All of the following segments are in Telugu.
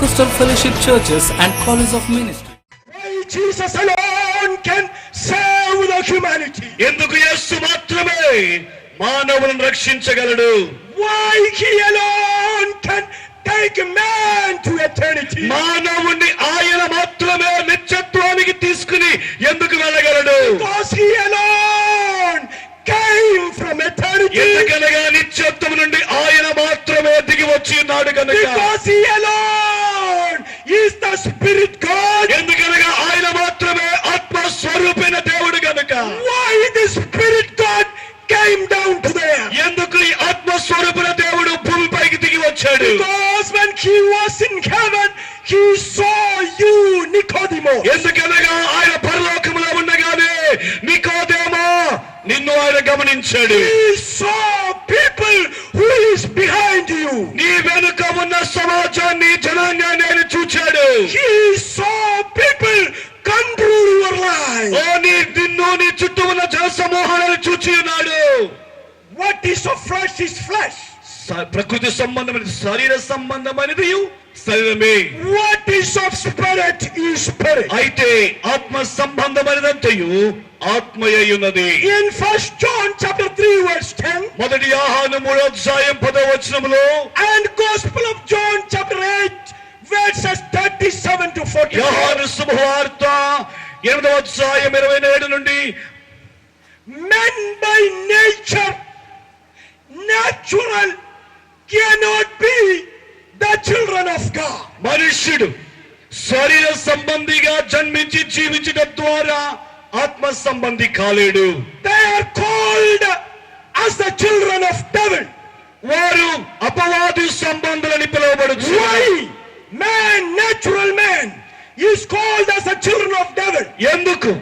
Pentecostal Fellowship Churches and College of Ministry. Why Jesus alone can save the humanity? ఎందుకు యేసు మాత్రమే మానవులను రక్షించగలడు? Why he alone can take man to eternity? మానవుని ఆయన మాత్రమే నిత్యత్వానికి తీసుకుని ఎందుకు వెళ్ళగలడు? Because he alone came from eternity. ఎందుకనగా నిత్యత్వం నుండి ఆయన మాత్రమే దిగి వచ్చి ఉన్నాడు కనుక. Because he alone is the spirit God. ఎందుకనగా ఆయన మాత్రమే ఆత్మ స్వరూపైన దేవుడు కనుక. Why the spirit God came down to there? ఎందుకు ఈ ఆత్మ స్వరూపైన దేవుడు భూమిపైకి దిగి వచ్చాడు? Because when he was in heaven, he saw you, Nicodemus. ఎందుకనగా ఆయన పరలోకములో ఉండగానే నికోదేమో నిన్ను ఆయన గమనించాడు. He saw people who is behind you. నీ వెనుక ఉన్న సమాజాన్ని జనాంగాన్ని ఆయన చూచాడు. He saw people control your life. ఓ నిన్ను నీ చుట్టూ ఉన్న జన సమూహాలను చూచి ఉన్నాడు. What is of flesh is flesh. ప్రకృతి సంబంధమైనది శరీర సంబంధమైనది శరీరమే. What is of spirit is spirit. అయితే ఆత్మ సంబంధమైనదంతయు ఆత్మయే ఉన్నది. In 1 John chapter 3 verse 10 మొదటి యోహాను 3వ అధ్యాయం 10వ వచనములో and Gospel of John chapter 8 verses 37 to 40. యోహాను శుభవార్త 8వ అధ్యాయం 27 నుండి Men by nature natural cannot be the children of God. మనుష్యుడు శరీర సంబంధిగా జన్మించి జీవించడం ద్వారా ఆత్మ సంబంధి కాలేడు. They are called as the children of devil. వారు అపవాది సంబంధులని పిలువబడుచున్నారు. Why? Man, natural man is called as the children of devil. ఎందుకు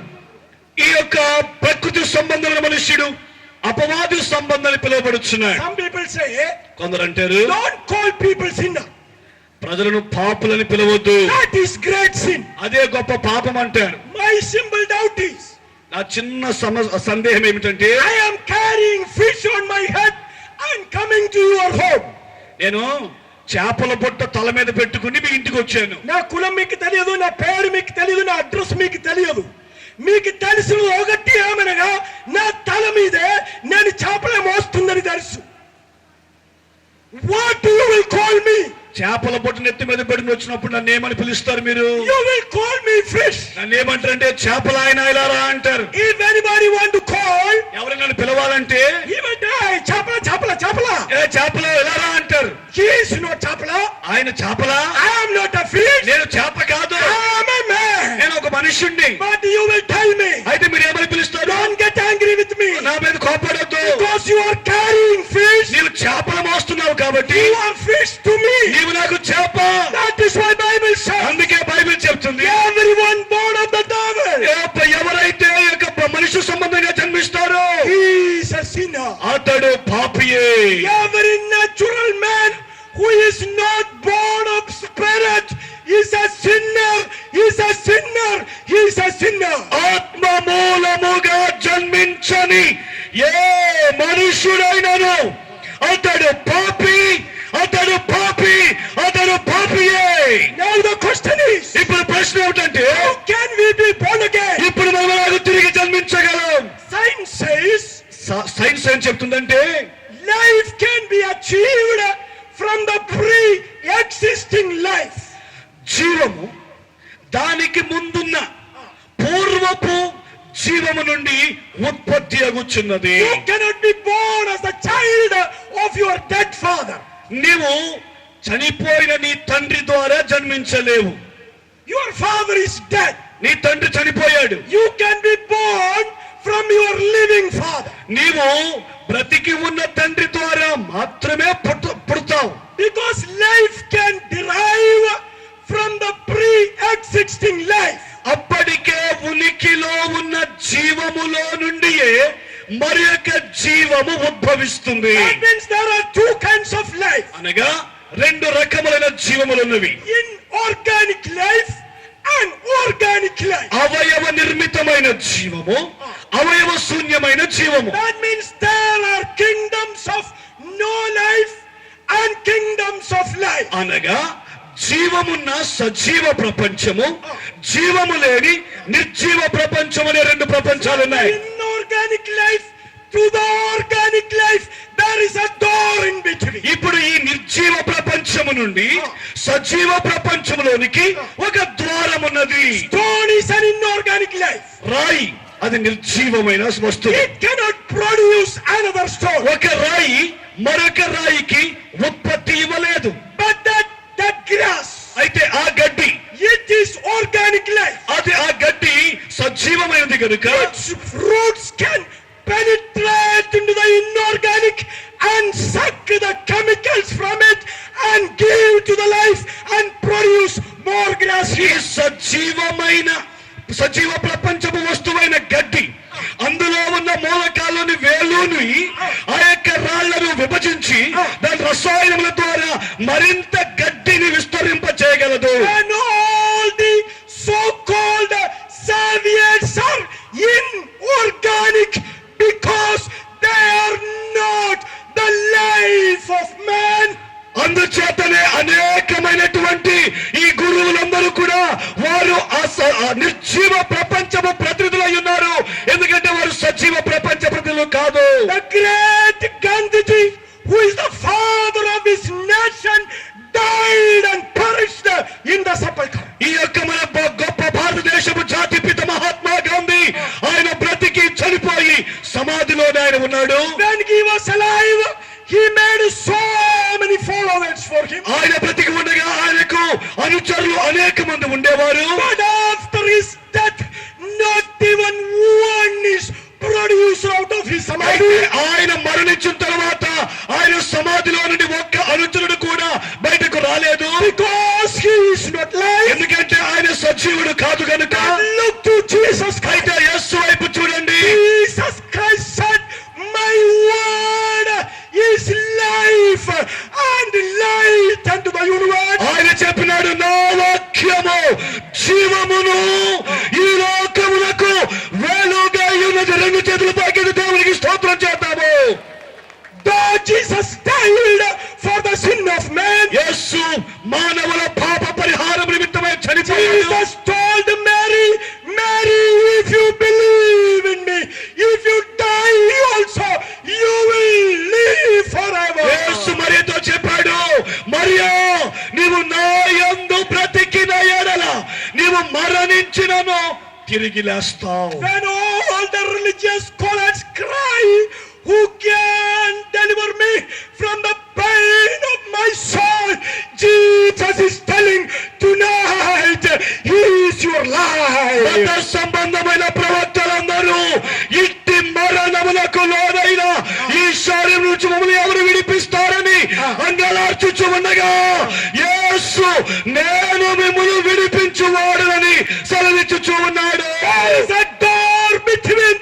ఈ యొక్క ప్రకృతి సంబంధమైన మనుష్యుడు అపవాది సంబంధాన్ని పిలువబడుచున్నాడు? Some people say, కొందరు అంటారు, don't call people sinner. ప్రజలను పాపులని పిలవద్దు, That is great sin. అదే గొప్ప పాపం అంటారు. My simple doubt is, నా చిన్న సందేహం ఏమిటంటే, I am carrying fish on my head and coming to your home. నేను చేపల బుట్ట తల మీద పెట్టుకుని మీ ఇంటికి వచ్చాను. నా కులం మీకు తెలియదు, నా పేరు మీకు తెలియదు, నా అడ్రస్ మీకు తెలియదు. మీకు తెలిసిన ఒకటి ఏమనగా నా తల మీదే నేను చేపలే మోస్తుందని తెలుసు. What you will call me? చేపల బుట్ట నెత్తి మీద పెట్టుకుని వచ్చినప్పుడు నన్ను ఏమని పిలుస్తారు మీరు? You will call me fish. నన్ను ఏమంటారంటే చేపల ఆయన ఇలారా అంటారు. If anybody want to call, ఎవరు నన్ను పిలవాలంటే even చేపల చేపల చేపల, ఏ చేపల ఇలారా అంటారు. he is not చేపల. ఆయన చేపలా? I am not a fish. నేను చేప కాదు, I am a man. నేను ఒక మనుష్యుణ్ణి. But you will tell me. అయితే మీరు ఏమని పిలుస్తారు? Don't get angry with me. నా మీద కోపడొద్దు. Because you are carrying fish. నీవు చేపలు మోస్తున్నావు కాబట్టి You are fish to me. నీవు నాకు చేప. That is why Bible says. అందుకే బైబిల్ చెప్తుంది, Everyone born of the devil. ఎవరైతే ఈ యొక్క మనుష్య సంబంధంగా జన్మిస్తారో He is a sinner. అతడు పాపియే. Every natural man who is not born of spirit is a sinner. Is a sinner. He is a sinner. ఆత్మ మూలముగా జన్మించని ఏ మనుష్యుడైనను అతడు పాపి, అతడు పాపి, అతడు పాపియే. Now the question is, ఇప్పుడు ప్రశ్న ఏమిటంటే, how can we be born again? ఇప్పుడు మనం ఎలాగ తిరిగి జన్మించగలం? Science says సైన్స్ ఏం చెప్తుందంటే, life can be achieved from the pre-existing life. జీవము దానికి ముందున్న పూర్వపు జీవము నుండి ఉత్పత్తి అగుచున్నది. You cannot be born as a child of your dead father. నీవు చనిపోయిన నీ తండ్రి ద్వారా జన్మించలేవు. Your father is dead. నీ తండ్రి చనిపోయాడు. You can be born from your living father. నీవు బ్రతికి ఉన్న తండ్రి ద్వారా మాత్రమే పుడతావు. Because life can derive from the pre-existing life. అప్పటికే ఉనికిలో ఉన్న జీవములో నుండియే మరి యొక్క జీవము ఉద్భవిస్తుంది. That means there are two kinds of life. అనగా రెండు రకములైన జీవములు ఉన్నవి. Inorganic life and organic life. అవయవ నిర్మితమైన జీవము, అవయవ శూన్యమైన జీవము. That means there are kingdoms of no life and kingdoms of life. అనగా జీవమున్న సజీవ ప్రపంచము, జీవము లేని నిర్జీవ ప్రపంచం అనే రెండు ప్రపంచాలు ఉన్నాయి. Inorganic life to the organic life, there is a door in between. ఇప్పుడు ఈ నిర్జీవ ప్రపంచము నుండి సజీవ ప్రపంచంలోనికి ఒక ద్వారం ఉన్నది. Stone is an inorganic life. రాయి అది నిర్జీవమైన వస్తువు. It cannot produce another stone. ఒక రాయి మరొక రాయికి ఉత్పత్తి ఇవ్వలేదు. But that grass, అయితే ఆ గడ్డి, it is organic life. అది ఆ గడ్డి సజీవమైనది కనుక Its roots can penetrate into the inorganic and suck the chemicals from it and give to the life and produce more grass ఈ here. సజీవ ప్రపంచపు వస్తువైన గడ్డి అందులో ఉన్న మూలకాలని వేలుని ఆ యొక్క రాళ్లను విభజించి దాని రసాయనముల ద్వారా మరింత గడ్డిని విస్తరింప చేయగలదు. And all the so-called saviors are inorganic because they are not the life of man. అందుచేతనే అనేకమైనటువంటి ఈ గురువులందరూ కూడా వారు నిర్జీవ ప్రపంచము ప్రతినిధులై ఉన్నారు. ఎందుకంటే వారు సజీవ ప్రపంచ ప్రతినిధులు కాదు. The great Gandhiji, who is the father of this nation, died and perished in the sepulchre. ఈ యొక్క మన గొప్ప భారతదేశపు జాతిపిత మహాత్మా గాంధీ ఆయన బ్రతికి చనిపోయి సమాధిలోనే ఆయన ఉన్నాడు. When he was alive, he made so many followers for him. ఆయన బ్రతికి ఉండగా ఆయనకు అనుచరులు అనేక మంది ఉండేవారు. But after his death, not even one is produced out of his samadhi. ఆయన మరణించిన తర్వాత ఆయన సమాధిలో నుండి ఒక్క అనుచరుడు కూడా బయటకు రాలేదు. Because he is not live. ఎందుకంటే ఆయన సజీవుడు కాదు కనుక. Look to Jesus Christ. అయితే యేసు వైపు చూడండి. Jesus Christ said, my word is life and light unto the universe. ఆయన చెప్పినాడు, నా వాక్యము జీవమును ఈ లోకమునకు వెలుగై ఉన్నది. రెండు చేతులు పైకి దేవునికి స్తోత్రం చేద్దాము. Though Jesus died for the sin of man, యేసు మానవుల పాప పరిహారం నిమిత్తమై చనిపోయాడు. Jesus told Mary, Mary, if you believe in me, if you die also, you will live forever. యేసు మరియతో చెప్పాడు, మరియా నీవు నా యందు బ్రతికిన ఎడల నీవు మరణించినను తిరిగి లేస్తావు. When all the religious scholars cry, who can deliver me from the pain of my soul? Jesus is telling tonight, he is your life. మత సంబంధమైన ప్రవక్తలందరూ ఇట్టి మరణములకు లోనైన ఈ శరీరం నుంచి మమ్మల్ని ఎవరు విడిపిస్తారని అంగలార్చుచు ఉండగా యేసు నేను మిమ్మల్ని విడిపించువాడని సెలవిచ్చుచు ఉన్నాడు. There is a door between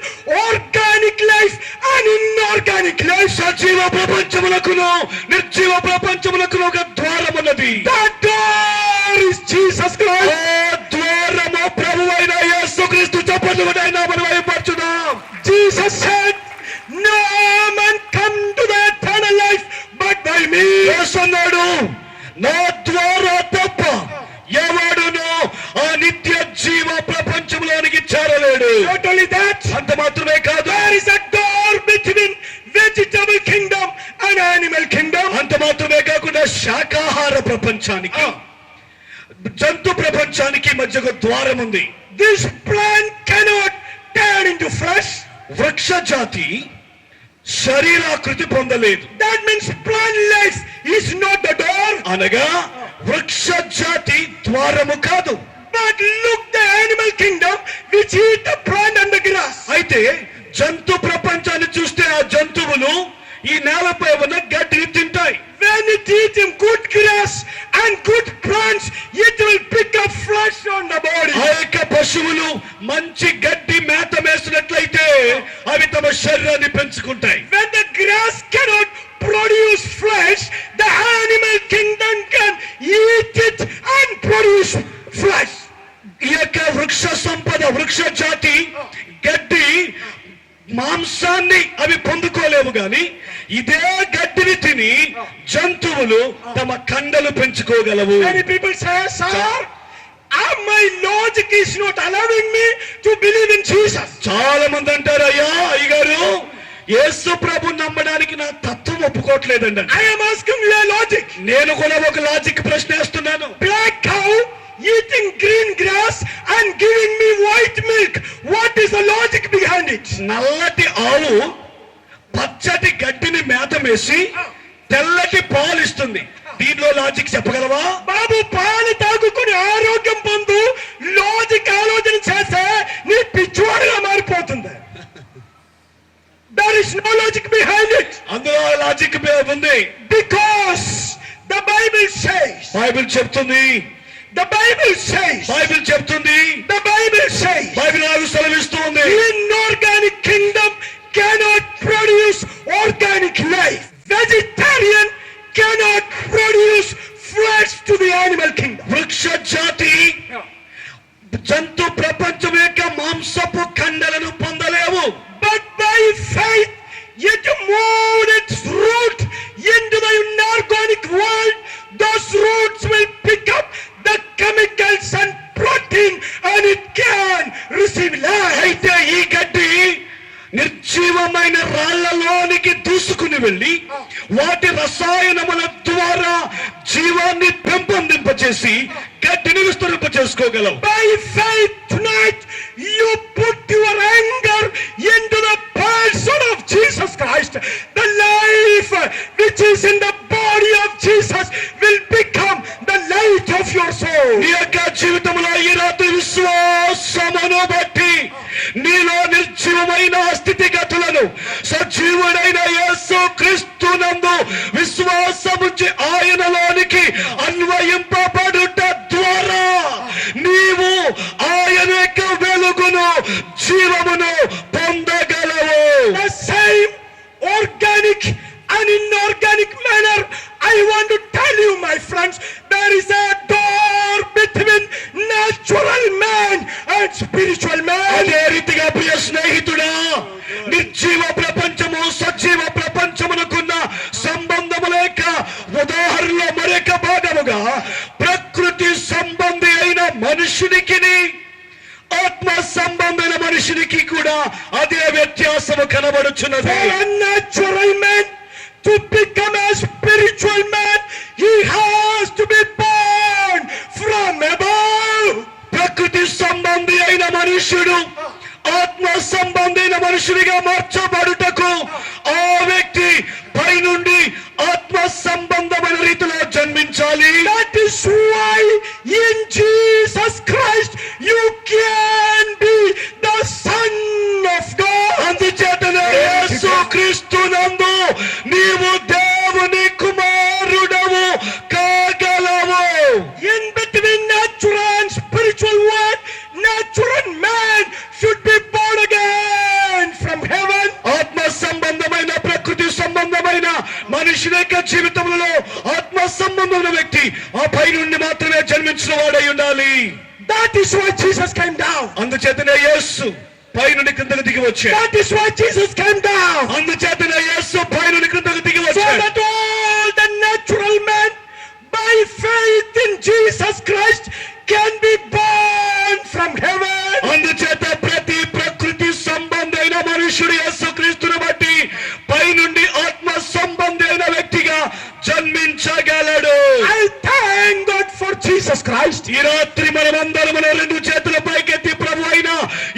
organic life and inorganic life. సజీవ ప్రపంచములకును నిర్జీవ ప్రపంచములకును ఒక ద్వారం ఉన్నది. That door is Jesus Christ. ఆ ద్వారము ప్రభువైన యేసుక్రీస్తు. చప్పట్లు కొట్టి ఆయన నామమున మహిమపరచుదాం. Jesus said, no man come to the eternal life but by me. యేసు అన్నాడు, నా ద్వారా తప్ప ఎవడును ఆ నిత్య జీవ ప్రపంచంలోనికి చేరలేడు. Not only that, అంత మాత్రమే కాదు, there is a door between vegetable kingdom and animal kingdom. అంత మాత్రమే కాకుండా శాకాహార ప్రపంచానికి జంతు ప్రపంచానికి మధ్య ఒక ద్వారం ఉంది. This plant cannot turn into flesh. వృక్ష జాతి శరీరాకృతి పొందలేదు. That means plant life is not the door. అనగా వృక్ష జాతి ద్వారము కాదు. But look the animal kingdom which eat the plant and the grass. అయితే జంతు ప్రపంచాన్ని చూస్తే ఆ జంతువులు ఈ నేలపై ఉన్న గడ్డిని తింటాయి. When it eats good grass and good plants, it will pick up flesh on the body. ఆ యొక్క పశువులు మంచి గడ్డి మేత వేసినట్లయితే అవి తమ శరీరాన్ని పెంచుకుంటాయి. When the grass cannot produce flesh, the animal kingdom can eat it and produce flesh. ఈ యొక్క వృక్ష సంపద వృక్ష జాతి గడ్డి మాంసాన్ని అవి పొందుకోలేవు గాని ఇదే గడ్డిని తిని జంతువులు తమ కండలు పెంచుకోగలవు. Many people say, sir, my logic is not allowing me to believe in Jesus. చాలా మంది అంటారు, అయ్యా అయ్యగారు యేసు ప్రభు నమ్మడానికి నా తత్వం ఒప్పుకోవట్లేదండి. I am asking you a logic. నేను కూడా ఒక లాజిక్ ప్రశ్న వేస్తున్నాను. Black cow eating green grass and giving me white milk. What is the logic behind it? నల్లటి ఆవు పచ్చటి గడ్డిని మేత వేసి తెల్లటి పాలు ఇస్తుంది. దీనిలో లాజిక్ చెప్పగలవా? బాబు పాలు తాగుకుని ఆరోగ్యం పొందు, లాజిక్ ఆలోచన చేస్తే నీ పిచ్చివాడిగా మారిపోతుంది. There is no logic behind it. అందులో లాజిక్ ఉంది. Because the Bible says. Bible చెప్తుంది. The Bible says. బైబిల్ చెప్తుంది. The Bible says. బైబిల్ నాకు సెలవిస్తుంది. Inorganic kingdom cannot produce organic life. Vegetarian cannot produce flesh to the animal kingdom. వృక్ష జాతి జంతు ప్రపంచం యొక్క మాంసపు కండలను పొందలేవు. But by faith it moved its root into the inorganic world. Those roots will pick up the chemicals and protein and it can receive life. అయితే ఈ గడ్డి నిర్జీవమైన రాళ్లలోనికి దూసుకుని వెళ్ళి వాటి రసాయనముల ద్వారా జీవాన్ని పెంపొందింపచేసి గడ్డిని విస్తరింప చేసుకోగలవు. By faith tonight you put your anger into the person of Jesus Christ. The life which is in the body of Jesus will become the light of your soul. నీ యొక్క జీవితంలో ఈ రాత్రి విశ్వాసమును బట్టి నీలో నిర్జీవమైన స్థితిగతులను సజీవుడైన యేసు క్రీస్తునందు విశ్వాసముంచి ఆయనలోనికి అన్వయింపబడుట ద్వారా నీవు ఆయన యొక్క వెలుగును జీవమును పొందగలవు. The same organic and inorganic manner, I want to tell you, my friends, there is a door between natural man and spiritual man. అదే రీతిగా ప్రియ స్నేహితుడా, నిర్జీవ ప్రపంచము సజీవ ప్రపంచమునకున్న సంబంధముల యొక్క ఉదాహరణలో మరొక భాగముగా ప్రకృతి సంబంధి అయిన మనుషునికి ఆత్మ సంబంధమైన మనుషునికి కూడా అదే వ్యత్యాసము కనబడుచున్నది. For a natural man to become a spiritual man, he has to be born from above. ప్రకృతి సంబంధి అయిన మనుషుడు ఆత్మ సంబంధి అయిన మనుషుడిగా మార్చబడుటకు ఆ వ్యక్తి పైనుండి ఆత్మ సంబంధమైన రీతిలో జన్మించాలి. That is why in Jesus Christ you can be the son of God. అందుచేతనే యేసు క్రీస్తునందు నీవు దేవుని కుమారుడవు కాగలవు. In between natural and spiritual world, natural man should be born again from heaven. ఆత్మ సంబంధమైన ప్రకృతి సంబంధమైన మనుషుల యొక్క జీవితంలో ఆత్మ సంబంధమైన వ్యక్తి ఆ పై నుండి మాత్రమే జన్మించిన వాడై ఉండాలి. That is why Jesus came down. అందుచేతనే యేసు పై నుండి క్రిందకు దిగి వచ్చాడు. That is why Jesus came down. అందుచేతనే యేసు పై నుండి క్రిందకు దిగి So వచ్చాడు. that all the natural men by faith in Jesus Christ can be born from heaven. అందుచేత ప్రతి ప్రకృతి సంబంధమైన మనుషుడు యేసు క్రీస్తును బట్టి పై నుండి ఆత్మ సంబంధి అయిన వ్యక్తిగా జన్మించగలడు. I thank God for Jesus Christ. ఈ రాత్రి మనమందరం మన రెండు చేతుల పైకెత్తి ప్రభు అయిన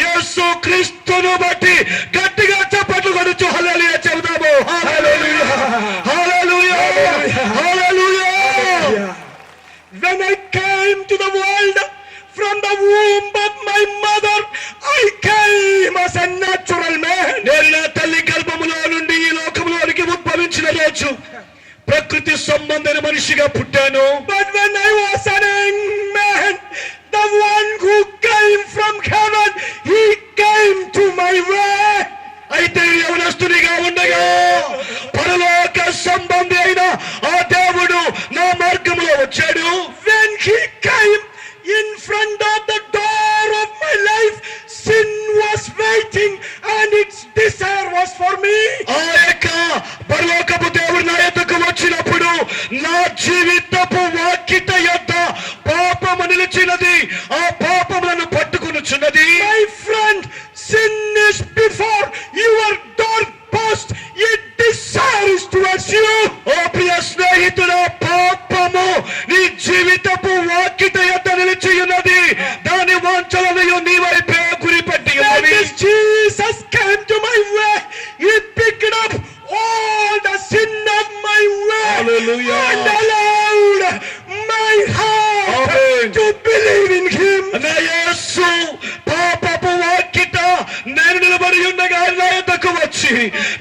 యేసు క్రీస్తును బట్టి గట్టిగా చప్పట్లు కొడుచు హల్లెలూయా చెబుదాము. హల్లెలూయా హల్లెలూయా హల్లెలూయా. When I came to the world from the womb of my mother, I came as a natural man. నేను నా తల్లి గర్భములో నుండి ఈ లోకములోనికి ఉద్భవించిన రోజు ప్రకృతి సంబంధమైన మనిషిగా పుట్టాను. But when I was a young man, the one who came from heaven, he came to my way. అయితే యవనస్తునిగా ఉండగా పరలోక సంబంధి అయిన ఆ దేవుడు నా మార్గంలో వచ్చాడు. When he came in front of the door of my life, sin was waiting and its desire was for me. ఆ యొక్క పరలోక ఉన్నాయి When అవి. this Jesus came to my way, he picked up all the sin of my way Hallelujah. and allowed my heart Amen. to believe in him. నా యేసు పాపపు వాకిట నేను నిలబడి ఉండగా ఆయన నా యొద్దకు వచ్చి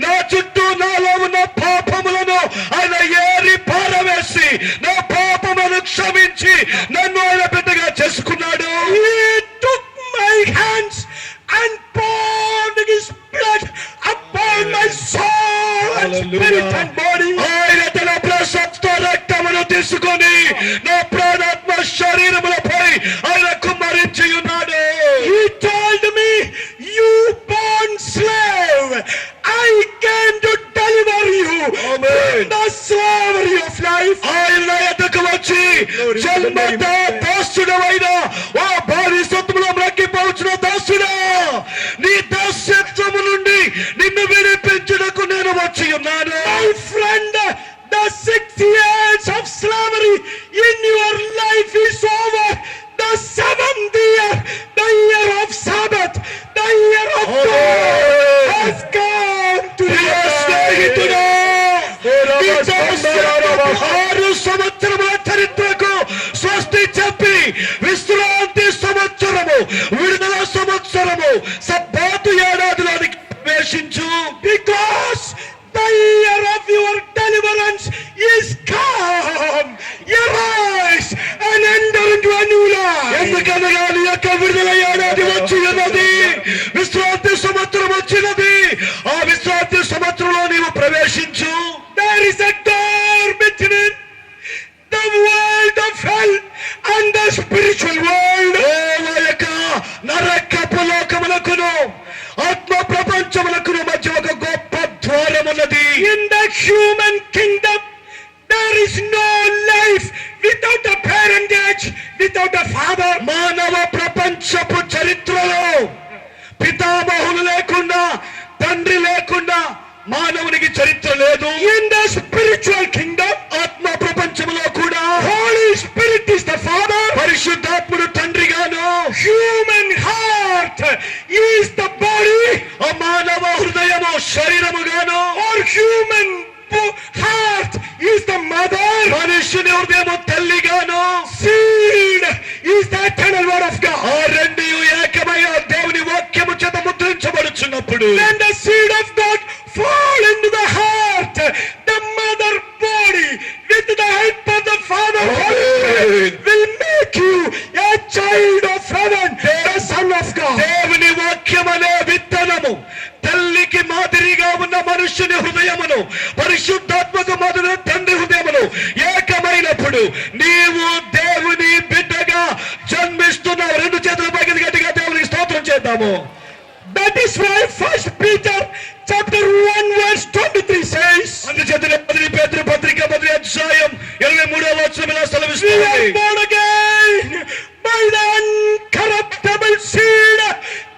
నా చుట్టూ నాలో ఉన్న పాపములను ఆయన ఏరి పారవేసి నా పాపములను క్షమించి నన్ను ఆయన బిడ్డగా చేసుకున్నాడు. He took my hands and poured his blood upon my soul and spirit and body. ఆయన తన ప్రశస్త రక్తమును తీసుకొని నా ప్రాణాత్మ శరీరములపై ఆయన కుమ్మరించి ఉన్నాడు. He told me, you born slave, I came to deliver you Amen. from the slavery of life. ఆయన నా యొద్దకు వచ్చి జన్మత దాసుడవైన ఓ బానిసత్వములో మ్రక్కిపోవచ్చున దాసుడా, నీ దాస్యత్వము నుండి నిన్ను విడిపించుటకు నేను వచ్చి ఉన్నాను. My friend, the 6 years of slavery in your life is over. The 7th year, the year of Sabbath, the year of God has come to Priya the స్నేహితుడా, ఈ దాస్యత్వపు 6 సంవత్సరముల చరిత్రకు స్వస్తి చెప్పి విశ్రాంతి సంవత్సరము, విడుదల సంవత్సరము, సబ్బాతు ఏడాదిలోనికి ప్రవేశించు. Because the year of your deliverance is come. Arise and enter into a new life. ఎందుకనగా నీ యొక్క విడుదల ఏడాది వచ్చి ఉన్నది, విశ్రాంతి సంవత్సరం వచ్చినది. ఆ విశ్రాంతి సంవత్సరంలో నీవు ప్రవేశించు. There is a door between the world of hell and the spiritual world. ఓ యొక్క నరకపు లోకములకును ఆత్మ ప్రపంచములకును మధ్య ఒక గొప్ప ద్వారం ఉన్నది. In the human kingdom, there is no life without a parentage, without a father. మానవ ప్రపంచపు చరిత్రలో పితామహులు లేకుండా, తండ్రి లేకుండా మానవునికి చరిత్ర లేదు. In the spiritual kingdom, ఆత్మ ప్రపంచంలో కూడా Holy Spirit is the father. పరిశుద్ధాత్ముడు తండ్రిగాను, Human heart is the body, ఆ మానవ హృదయము శరీరముగాను, or human heart is the mother. మనుష్యుని హృదయము తల్లిగాను, Seed is the eternal word of God. ఆ రెండు ఏకమై ఆ దేవుని వాక్యము చేత ముద్రించబడుచున్నప్పుడు When the seed of God fall into the heart, the mother body with the help of the Father Holy Spirit will make you a child of heaven, the son of God. దేవుని వాక్యం అనే విత్తనము తల్లికి మాదిరిగా ఉన్న మనుష్యుని హృదయమును, పరిశుద్ధాత్మక మాదిరి తండ్రి హృదయమును ఏకమైనప్పుడు నీవు దేవుని బిడ్డగా జన్మిస్తున్నావు. రెండు చేతుల పైకి గట్టిగా దేవునికి స్తోత్రం చేద్దాము. That is why 1 Peter chapter 1 verse 23 says, అందుచేత మొదటి పేతురు పత్రిక 10వ అధ్యాయం 23వ వచనం ఇలా we are సెలవిస్తుంది. born again by the uncorruptible seed,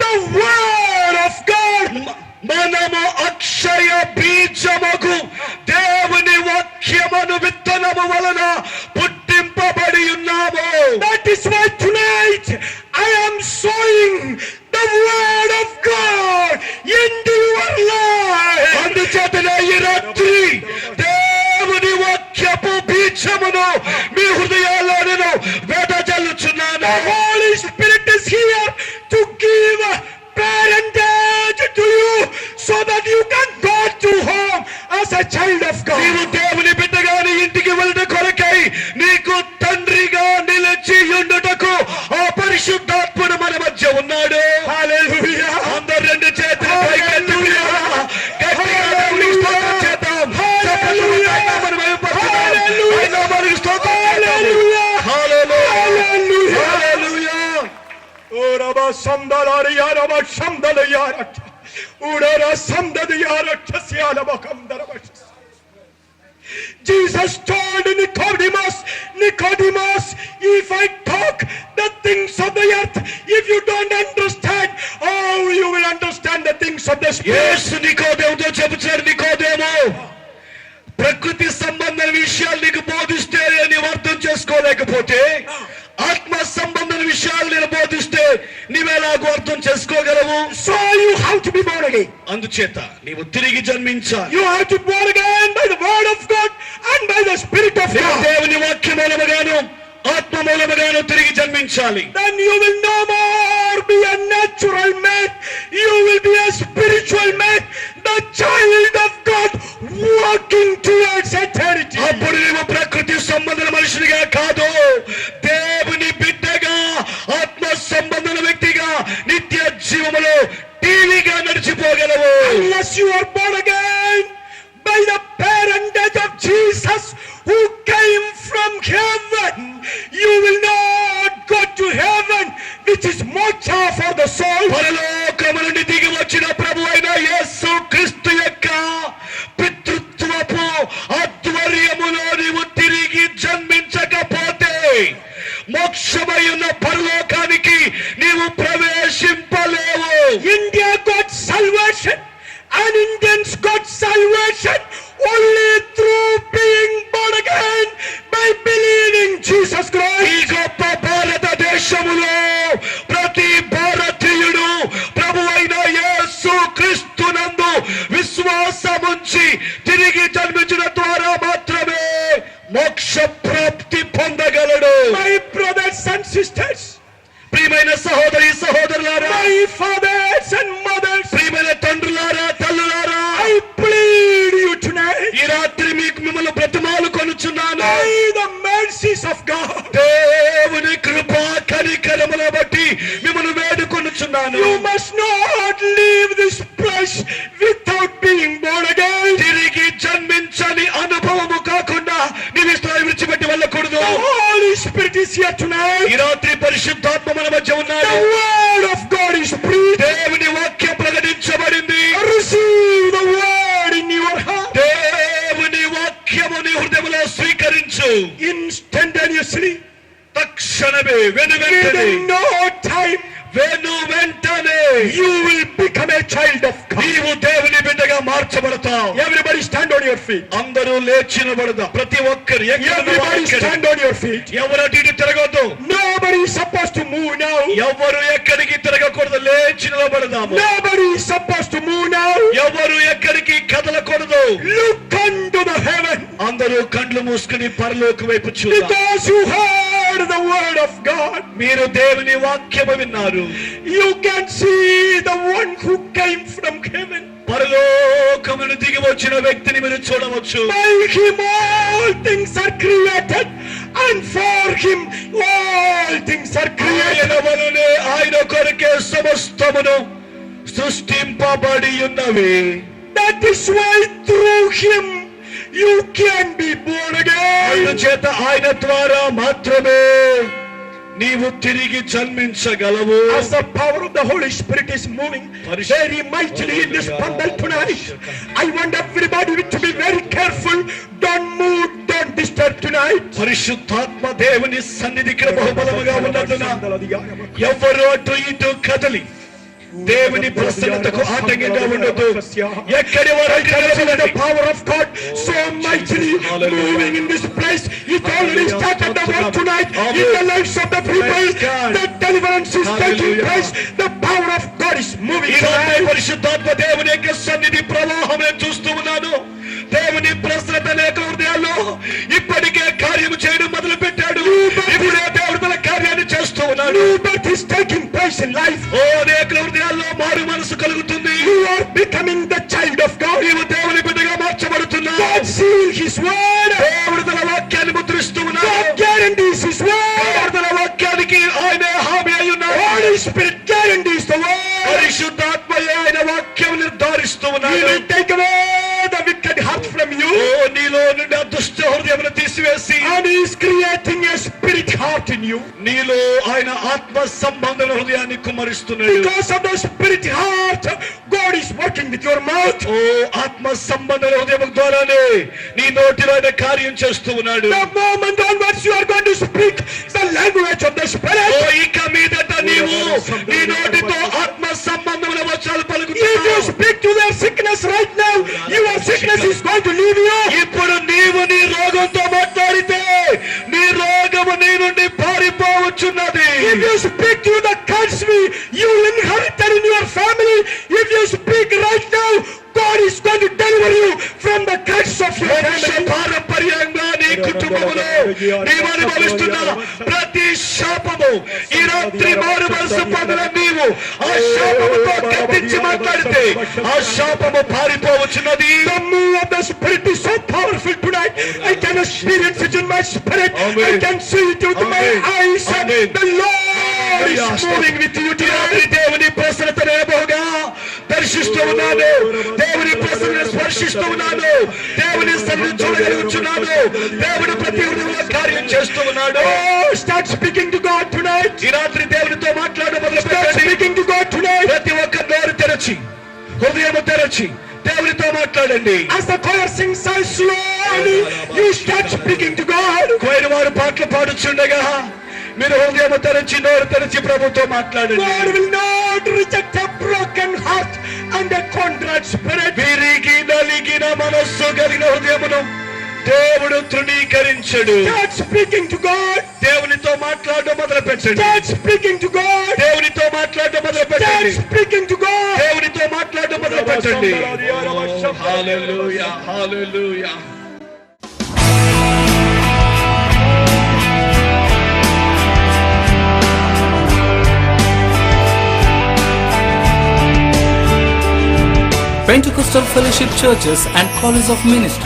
the word of God. మనము అక్షయ బీజముకు దేవుని వాక్యమును విత్తనము వలన పుట్టింపబడి ఉన్నాము. That is why tonight I am sowing the word of God into your life. అందుచేతనే ఈ రాత్రి దేవుని వాక్యపు బీజమును మీ హృదయాల్లో నేను వెదజల్లుచున్నాను. The Holy Spirit is here to give parentage to you so that you can go to home as a child of నీవు God. దేవుని బిడ్డగాని ఇంటికి వెళ్ళట కొరకై నీకు తండ్రిగా నిలిచి ఉండుటకు ఆ పరిశుద్ధాత్ముడు మన మధ్య ఉన్నాడు. Hallelujah. అందరు రెండు చేతులు పైకెత్తి గట్టిగా దేవునికి స్తోత్రం చేద్దాం. Hallelujah. మనం వైపుపడుతున్నాం. Hallelujah. ఆయన మనకి స్తోత్రం చేద్దాము. Hallelujah. Hallelujah. Hallelujah. Hallelujah. Oh, Rabba Samdalariya, Rabba Samdalaya, Udara Samdadaya, Chasiala Bakamdarabas. Jesus told Nicodemus, Nicodemus, if I talk the things of the earth, if you don't understand, how you will understand the things of the spirit? యేసు నికోదేముతో చెబుతాడు, నికోదేము ప్రకృతి సంబంధమైన విషయాలు నీకు బోధిస్తే నీవు అర్థం చేసుకోలేకపోతే, ఆత్మ సంబంధమైన విషయాలు నేను బోధిస్తే నీవెలాగో అర్థం చేసుకోగలవు. So you have to be born again. అందుచేత నీవు తిరిగి జన్మించాలి. You have to be born again by the word of God and by the Spirit of నీవు God. దేవుని వాక్య మూలముగాను ఆత్మ మూలముగాను తిరిగి జన్మించాలి. Then you will no more be a natural man. You will be a spiritual man, the child of God walking towards eternity. అప్పుడు నీవు ప్రకృతి సంబంధన మనుషునిగా కాదు, దేవుని బిడ్డగా, ఆత్మ సంబంధన వ్యక్తిగా, నిత్య జీవములో టీవీగా నడిచిపోగలవు. Unless you are born again by the parentage of Jesus who came from heaven, you will not go to heaven, which is moksha for the soul. పరలోకము నుండి దిగి వచ్చిన ప్రభు అయిన యేసు క్రీస్తు యొక్క పితృత్వపు ఆధ్వర్యములో నీవు తిరిగి జన్మించకపోతే మోక్షమై ఉన్న పరలోకానికి నీవు ప్రవేశింపలేవు. India got salvation and Indians got salvation only through being born again by believing Jesus Christ. ఈ గొప్ప భారతదేశములో ప్రతి భారతీయుడు ప్రభు అయిన యేసు క్రీస్తునందు విశ్వాసముంచి తిరిగి జన్మించిన ద్వారా మాత్రమే మోక్ష ప్రాప్తి పొందగలడు. My brothers and sisters, ప్రియమైన సహోదరి సహోదరులారా, my fathers and mothers, ప్రియమైన తండ్రులారా తల్లులారా, I plead you tonight, ఈ రాత్రి మీకు మిమ్మల్ని బ్రతిమాలు కొనుచున్నాను. by the mercies of God, దేవుని కృపా కనికరముల బట్టి మిమ్మల్ని వేడుకొనుచున్నాను. you must not leave this place without being born again. తిరిగి జన్మించని అనుభవము కాకుండా నీవు ఈ స్థాయి విడిచిపెట్టి వెళ్ళకూడదు. The Holy Spirit is here tonight. ఈ రాత్రి పరిశుద్ధాత్మ మన మధ్య ఉన్నాడు. The word of God is preached. దేవుని వాక్యం ప్రకటించబడింది. Receive the word in your heart. దేవుని వాక్యము నీ హృదయములో స్వీకరించు. Instantaneously, తక్షణమే వెనువెంటనే within no time, వెంటనే you will become a child of God. నీవు దేవుని బిడ్డగా మార్చబడతావు. Everybody stand on your feet. అందరూ లేచి నిలబడదా. ప్రతి ఒక్కరు Everybody stand on your feet. ఎవరు అటు ఇటు తిరగొద్దు. Nobody is supposed to move now. ఎవరు ఎక్కడికి తిరగకూడదు. లేచి నిలబడదాము. Nobody is supposed to move now. ఎవరు ఎక్కడికి కదలకూడదు. Look unto the heaven. అందరూ కండ్లు మూసుకుని పరలోక వైపు చూద్దాం. Because you heard the word of God. మీరు దేవుని వాక్యము విన్నారు. You can see the one who came from heaven. పరలోకమును దిగి వచ్చిన వ్యక్తిని మీరు చూడవచ్చు. By him all things are created, and for him all things are created. ఆయన వలనే ఆయన కొరకే సమస్తమును సృష్టింపబడి ఉన్నవి. That is why through him you can be born again. అందుచేత ఆయన ద్వారా మాత్రమే నీవు తిరిగి జన్మించగలవు. As the power of the Holy Spirit is moving very mightily in this pandal tonight, I want everybody to be very careful. Don't move, don't disturb tonight. పరిశుద్ధాత్మ దేవుని సన్నిధి ఇక్కడ బహుబలముగా ఉన్నందున ఎవరు అటు ఇటు కదలి దేవుని ప్రసన్నతకు ఆటంకంగా ఉండదు. ఎక్కడి వరకు the power of God so mightily moving in this place. It already started the work tonight in the lives of the people. The deliverance is taking place. The power of God is moving tonight. పరిశుద్ధాత్మ దేవుని యొక్క సన్నిధి ప్రవాహం నేను చూస్తూ ఉన్నాను. దేవుని ప్రసన్నత లేక హృదయాల్లో ఇప్పటికే కార్యము చేయడం మొదలు పెట్టాడు. ఇప్పుడే దేవుడు తన కార్యాన్ని చేస్తూ ఉన్నాడు. New birth is taking place in life. ఓ అనేక హృదయాల్లో మారు మనసు కలుగుతుంది. You are becoming the child of God. నీవు దేవుని బిడ్డగా మార్చబడుతున్నావు. God seals his word. దేవుడు తన వాక్యాన్ని ముద్రిస్తూ ఉన్నాడు. God guarantees his word. దేవుడు తన వాక్యానికి ఆయన హామీ అయి ఉన్నాడు. Holy Spirit guarantees the word. పరిశుద్ధాత్మయే ఆయన వాక్యం నిర్ధారిస్తూ He ఉన్నాడు. will take away the wicked heart from you. ఓ నీలో నుండి ఆ దుష్ట హృదయమును తీసివేసి And he is creating a spirit heart in you. నీలో ఆయన ఆత్మ సంబంధ హృదయాన్ని కుమ్మరిస్తున్నాడు. Because of the spirit heart, God is working with your mouth. ఓ ఆత్మ సంబంధ హృదయం ద్వారానే నీ నోటిలో ఆయన కార్యం చేస్తూ ఉన్నాడు. The moment onwards you are going to speak the language of the oh spirit. ఇక మీదట నీవు నీ నోటితో ఆత్మ సంబంధముల వచనాలు If you పలుకుతున్నావు. speak to their sickness right now, your sickness is going to leave you. ఇప్పుడు నీవు నీ రోగంతో మాట్లాడితే నీ రోగము నీ నుండి పారిపోవచ్చున్నది. If you speak to the curse, you will inherit if you speak right now, God is going to deliver you from the curse of your వంశ family. పారంపర్యంగా నీ కుటుంబములో నీవు అనుభవిస్తున్న ప్రతి శాపము ఈ రాత్రి మారు మనసు పొందిన నీవు ఆ శాపముతో గద్దించి మాట్లాడితే ఆ శాపము పారిపోవచ్చున్నది. The move of the Spirit is so powerful tonight. I can experience it in my spirit. Amen. I can see it with my Amen. eyes. Amen. The Lord is moving with you ఈ రాత్రి tonight. దేవుని ప్రసన్నతను ఏమోగా దర్శిస్తూ ఉన్నాను. దేవుని ప్రసన్నను స్పర్శిస్తూ ఉన్నాను. దేవుని సన్నిధిని చూడగలుగుతున్నాను. దేవుడు ప్రతి హృదయంలో కార్యం చేస్తూ ఉన్నాడు. Oh, start speaking to God tonight. ఈ రాత్రి దేవునితో మాట్లాడడం మొదలు Start పెట్టండి. speaking to God tonight. ప్రతి ఒక్క నోరు తెరచి హృదయము తెరచి దేవునితో మాట్లాడండి. As the choir sings so slowly, you start speaking to God. Koine వారు పాటలు పాడుచుండగా మీరు హృదయము తెరచి నోరు తెరచి ప్రభుతో మాట్లాడండి. God will not reject a broken heart and a contrite spirit. విరిగి నలిగిన మనస్సు కలిగిన హృదయమును దేవుడు తృణీకరించడు. Start speaking to God. దేవునితో మాట్లాడడం మొదలు పెట్టండి. Start speaking to God. దేవునితో మాట్లాడడం మొదలు Start పెట్టండి. speaking to God. దేవునితో మాట్లాడడం మొదలు పెట్టండి. హల్లెలూయా, హల్లెలూయా. Pentecostal Fellowship Churches and College of Ministry.